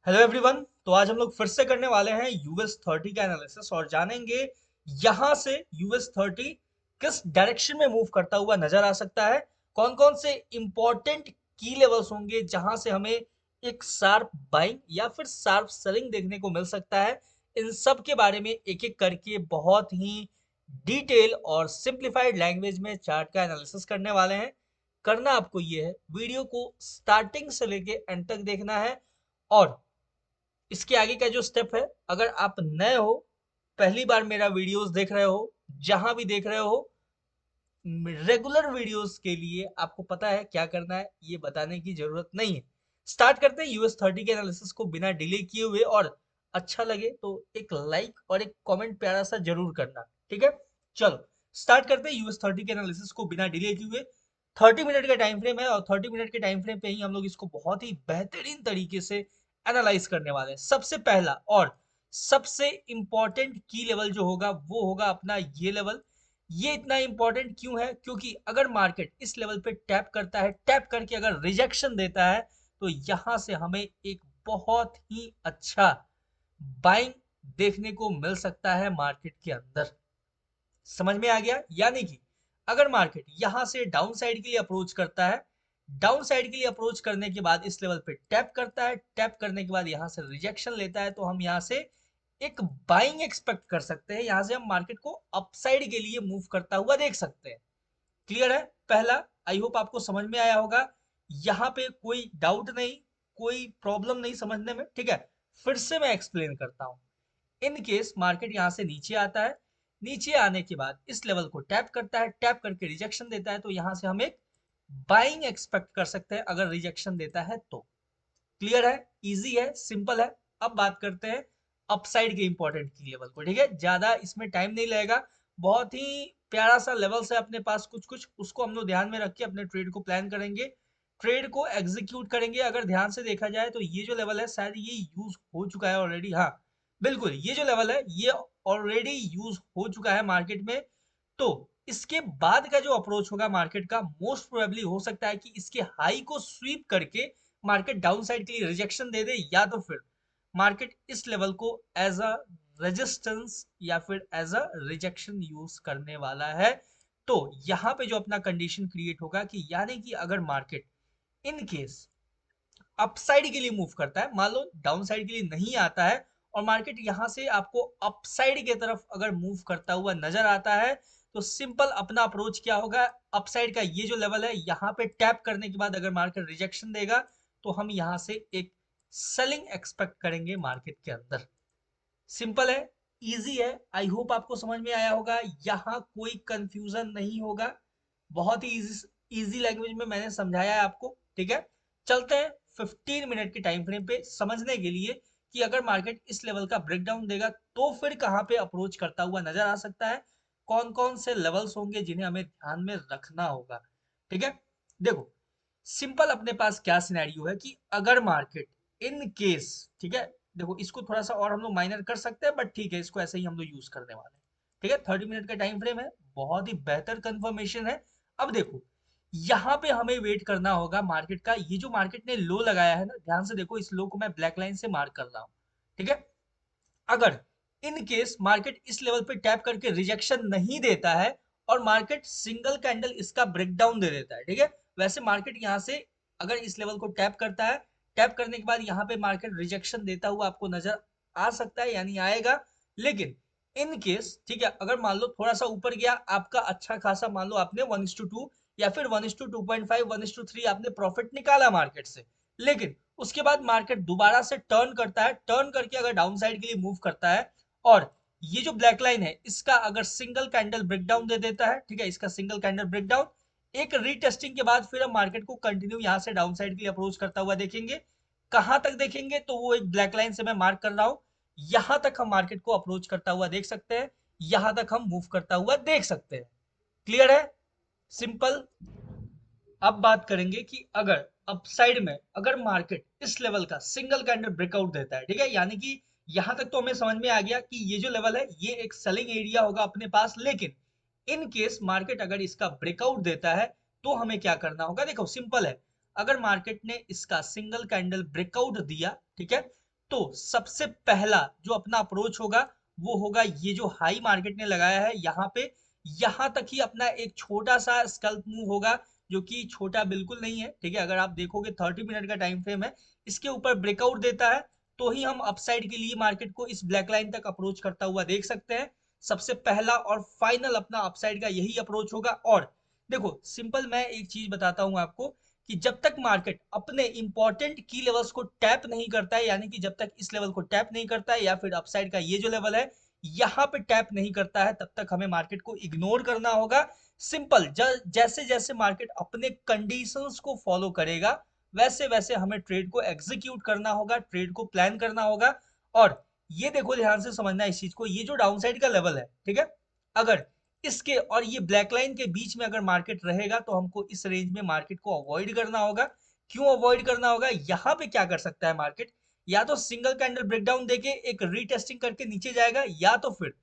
Hello everyone. तो आज हम लोग फिर से करने वाले हैं यूएस 30 का एनालिसिस और जानेंगे यहां से यूएस 30 किस डायरेक्शन में मूव करता हुआ नजर आ सकता है। कौन कौन से इंपॉर्टेंट की लेवल्स होंगे जहां से हमें एक शार्प बाइंग या फिर शार्प सेलिंग देखने को मिल सकता है। इन सब के बारे में एक एक करके बहुत ही डिटेल और सिंप्लीफाइड लैंग्वेज में चार्ट का एनालिसिस करने वाले हैं। करना आपको ये है, वीडियो को स्टार्टिंग से लेके एंड तक देखना है। और इसके आगे का जो स्टेप है, अगर आप नए हो, पहली बार मेरा वीडियोस देख रहे हो, जहां भी देख रहे हो, रेगुलर वीडियोस के लिए आपको पता है क्या करना है, ये बताने की जरूरत नहीं है। स्टार्ट करते हैं यूएस 30 के एनालिसिस को बिना डिले किए हुए। और अच्छा लगे तो एक लाइक और एक कमेंट प्यारा सा जरूर करना, ठीक है। चलो स्टार्ट करते हैं यूएस 30 के एनालिसिस को बिना डिले किए हुए। 30 मिनट का टाइम फ्रेम है और 30 मिनट के टाइम फ्रेम पे ही हम लोग इसको बहुत ही बेहतरीन तरीके से एनालाइज करने वाले हैं। सबसे पहला और सबसे इंपॉर्टेंट की लेवल जो होगा वो होगा अपना ये लेवल। ये इतना इंपॉर्टेंट क्यों है? क्योंकि अगर मार्केट इस लेवल पे टैप करता है, टैप करके अगर रिजेक्शन देता है, तो यहां से हमें एक बहुत ही अच्छा बाइंग देखने को मिल सकता है मार्केट के अंदर। समझ में आ गया? यानी कि अगर मार्केट यहां से डाउन साइड के लिए अप्रोच करता है, डाउन साइड के लिए अप्रोच करने के बाद इस लेवल पे टैप करता है, टैप करने के बाद यहां से रिजेक्शन लेता है, तो हम यहां से एक बाइंग एक्सपेक्ट कर सकते हैं। यहां से हम मार्केट को अपसाइड के लिए मूव करता हुआ देख सकते हैं। क्लियर है? पहला आई होप आपको समझ में आया होगा। यहाँ पे कोई डाउट नहीं, कोई प्रॉब्लम नहीं समझने में, ठीक है। फिर से मैं एक्सप्लेन करता हूँ। इन केस मार्केट यहाँ से नीचे आता है, नीचे आने के बाद इस लेवल को टैप करता है, टैप करके रिजेक्शन देता है, तो यहाँ से हम एक बाइंग एक्सपेक्ट कर सकते हैं अगर रिजेक्शन देता है तो। क्लियर है? इजी है, सिंपल है। अब बात करते हैं अपसाइड के इंपॉर्टेंट की लेवल को, ठीक है। ज्यादा इसमें टाइम नहीं लगेगा, बहुत ही प्यारा सा लेवल है अपने पास कुछ कुछ, उसको हम लोग ध्यान में रख के अपने ट्रेड को प्लान करेंगे, ट्रेड को एग्जीक्यूट करेंगे। अगर ध्यान से देखा जाए तो ये जो लेवल है शायद ये यूज हो चुका है ऑलरेडी। हाँ बिल्कुल, ये जो लेवल है ये ऑलरेडी यूज हो चुका है मार्केट में। तो इसके बाद का जो अप्रोच होगा मार्केट का, मोस्ट प्रोबेबली हो सकता है कि इसके हाई को स्वीप करके मार्केट डाउन साइड के लिए रिजेक्शन दे दे, या तो फिर मार्केट इस लेवल को एज अ रेजिस्टेंस या फिर एज अ रिजेक्शन यूज करने वाला है। तो यहां पे जो अपना कंडीशन क्रिएट होगा कि यानी कि अगर मार्केट इन केस अपसाइड के लिए मूव करता है, मान लो डाउन साइड के लिए नहीं आता है, और मार्केट यहां से आपको अपसाइड की तरफ अगर मूव करता हुआ नजर आता है, तो सिंपल अपना अप्रोच क्या होगा, अपसाइड का ये जो लेवल है यहाँ पे टैप करने के बाद अगर मार्केट रिजेक्शन देगा, तो हम यहां से एक सेलिंग एक्सपेक्ट करेंगे मार्केट के अंदर। सिंपल है, इजी है। आई होप आपको समझ में आया होगा, यहाँ कोई कंफ्यूजन नहीं होगा। बहुत ही इजी इजी लैंग्वेज में मैंने समझाया है आपको, ठीक है। चलते हैं 15 मिनट के टाइम फ्रेम पे समझने के लिए कि अगर मार्केट इस लेवल का ब्रेकडाउन देगा तो फिर कहां पे अप्रोच करता हुआ नजर आ सकता है, कौन कौन से लेवल्स होंगे जिन्हें हमें ध्यान में रखना होगा, ठीक है। देखो सिंपल अपने पास क्या सिनेरियो है कि अगर मार्केट इन केस, ठीक है, देखो इसको थोड़ा सा और हम लोग माइनर कर सकते हैं, बट ठीक है, इसको ऐसे ही हम लोग यूज करने वाले हैं, ठीक है। 30 मिनट का टाइम फ्रेम है, बहुत ही बेहतर कंफर्मेशन है। अब देखो यहाँ पे हमें वेट करना होगा मार्केट का, ये जो मार्केट ने लो लगाया है ना, ध्यान से देखो, इस लो को मैं ब्लैक लाइन से मार्क कर रहा हूँ, ठीक है। अगर इन केस मार्केट इस लेवल पे टैप करके रिजेक्शन नहीं देता है और मार्केट सिंगल कैंडल इसका ब्रेकडाउन दे देता है, ठीक है, वैसे मार्केट यहाँ से अगर इस लेवल को टैप करता है, टैप करने के बाद यहाँ पे मार्केट रिजेक्शन देता हुआ आपको नजर आ सकता है, यानी आएगा। लेकिन इन केस, ठीक है, अगर मान लो थोड़ा सा ऊपर गया आपका अच्छा खासा, मान लो आपने 1:2 या फिर 1:2.5 1:3 आपने प्रॉफिट निकाला मार्केट से, लेकिन उसके बाद मार्केट दोबारा से टर्न करता है, टर्न करके अगर डाउन साइड के लिए मूव करता है, और ये जो ब्लैक लाइन है इसका अगर सिंगल कैंडल ब्रेकडाउन दे देता है, ठीक है, इसका सिंगल कैंडल ब्रेकडाउन, एक रीटेस्टिंग के बाद फिर हम मार्केट को कंटिन्यू यहां से डाउन साइड के लिए अप्रोच करता हुआ देखेंगे। कहां तक देखेंगे? तो वो एक ब्लैक लाइन से मैं मार्क कर रहा हूं, यहां तक हम मार्केट को अप्रोच करता हुआ देख सकते हैं, यहां तक हम मूव करता हुआ देख सकते हैं। क्लियर है? सिंपल। अब बात करेंगे कि अगर अपसाइड में अगर मार्केट इस लेवल का सिंगल कैंडल ब्रेकआउट देता है, ठीक है, यानी कि यहां तक तो हमें समझ में आ गया कि ये जो लेवल है ये एक सेलिंग एरिया होगा अपने पास। लेकिन इन केस मार्केट अगर इसका ब्रेकआउट देता है तो हमें क्या करना होगा? देखो सिंपल है, अगर मार्केट ने इसका सिंगल कैंडल ब्रेकआउट दिया, ठीक है, तो सबसे पहला जो अपना अप्रोच होगा वो होगा ये जो हाई मार्केट ने लगाया है यहाँ पे, यहाँ तक ही अपना एक छोटा सा स्कैल्प मूव होगा, जो कि छोटा बिल्कुल नहीं है, ठीक है। अगर आप देखोगे 30 मिनट का टाइम फ्रेम है, इसके ऊपर ब्रेकआउट देता है तो ही हम अपसाइड के लिए मार्केट को इस ब्लैक लाइन तक अप्रोच करता हुआ देख सकते हैं। सबसे पहला और फाइनल अपना अपसाइड का यही अप्रोच होगा। और देखो सिंपल मैं एक चीज बताता हूं आपको कि जब तक मार्केट अपने इंपॉर्टेंट की लेवल्स को टैप नहीं करता है, यानी कि जब तक इस लेवल को टैप नहीं करता है या फिर अपसाइड का ये जो लेवल है यहाँ पे टैप नहीं करता है, तब तक हमें मार्केट को इग्नोर करना होगा। सिंपल, जैसे जैसे मार्केट अपने कंडीशंस को फॉलो करेगा वैसे वैसे हमें ट्रेड को एग्जीक्यूट करना होगा, ट्रेड को प्लान करना होगा। और ये देखो ध्यान से समझना इस चीज को, ये जो डाउन साइड का लेवल है, ठीक है, अगर इसके और ये ब्लैक लाइन के बीच में अगर मार्केट रहेगा तो हमको इस रेंज में मार्केट को अवॉइड करना होगा। क्यों अवॉइड करना होगा? यहाँ पे क्या कर सकता है मार्केट, या तो सिंगल कैंडल ब्रेकडाउन देके एक रीटेस्टिंग करके नीचे जाएगा, या तो फिर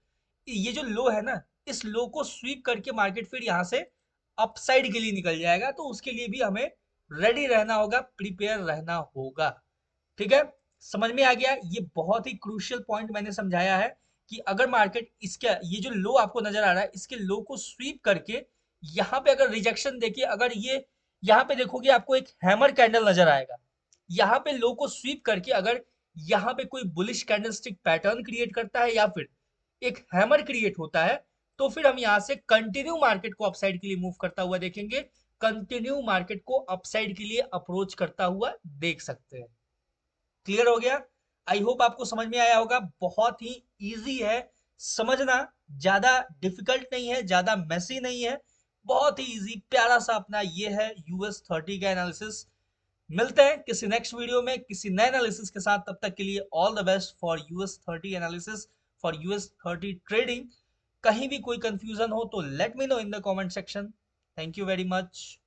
ये जो लो है ना, इस लो को स्वीप करके मार्केट फिर यहाँ से अपसाइड के लिए निकल जाएगा। तो उसके लिए भी हमें रेडी रहना होगा, प्रिपेयर रहना होगा, ठीक है। समझ में आ गया? ये बहुत ही क्रूशियल पॉइंट मैंने समझाया है कि अगर मार्केट इसका ये जो लो आपको नजर आ रहा है इसके लो को स्वीप करके यहाँ पे अगर रिजेक्शन देखिए, अगर ये यहाँ पे देखोगे आपको एक हैमर कैंडल नजर आएगा, यहाँ पे लो को स्वीप करके अगर यहाँ पे कोई बुलिश कैंडलस्टिक पैटर्न क्रिएट करता है या फिर एक हैमर क्रिएट होता है, तो फिर हम यहाँ से कंटिन्यू मार्केट को अपसाइड के लिए मूव करता हुआ देखेंगे, कंटिन्यू मार्केट को अपसाइड के लिए अप्रोच करता हुआ देख सकते हैं। क्लियर हो गया? आई होप आपको समझ में आया होगा। बहुत ही इजी है समझना, ज्यादा डिफिकल्ट नहीं है, ज्यादा मेसी नहीं है, बहुत ही इजी प्यारा सा अपना ये है US30 का एनालिसिस। मिलते हैं किसी नेक्स्ट वीडियो में किसी नए एनालिसिस के साथ, तब तक के लिए all the best for US30 analysis, for US30 trading. कहीं भी कोई कंफ्यूजन हो तो let me know in the comment section. Thank you very much.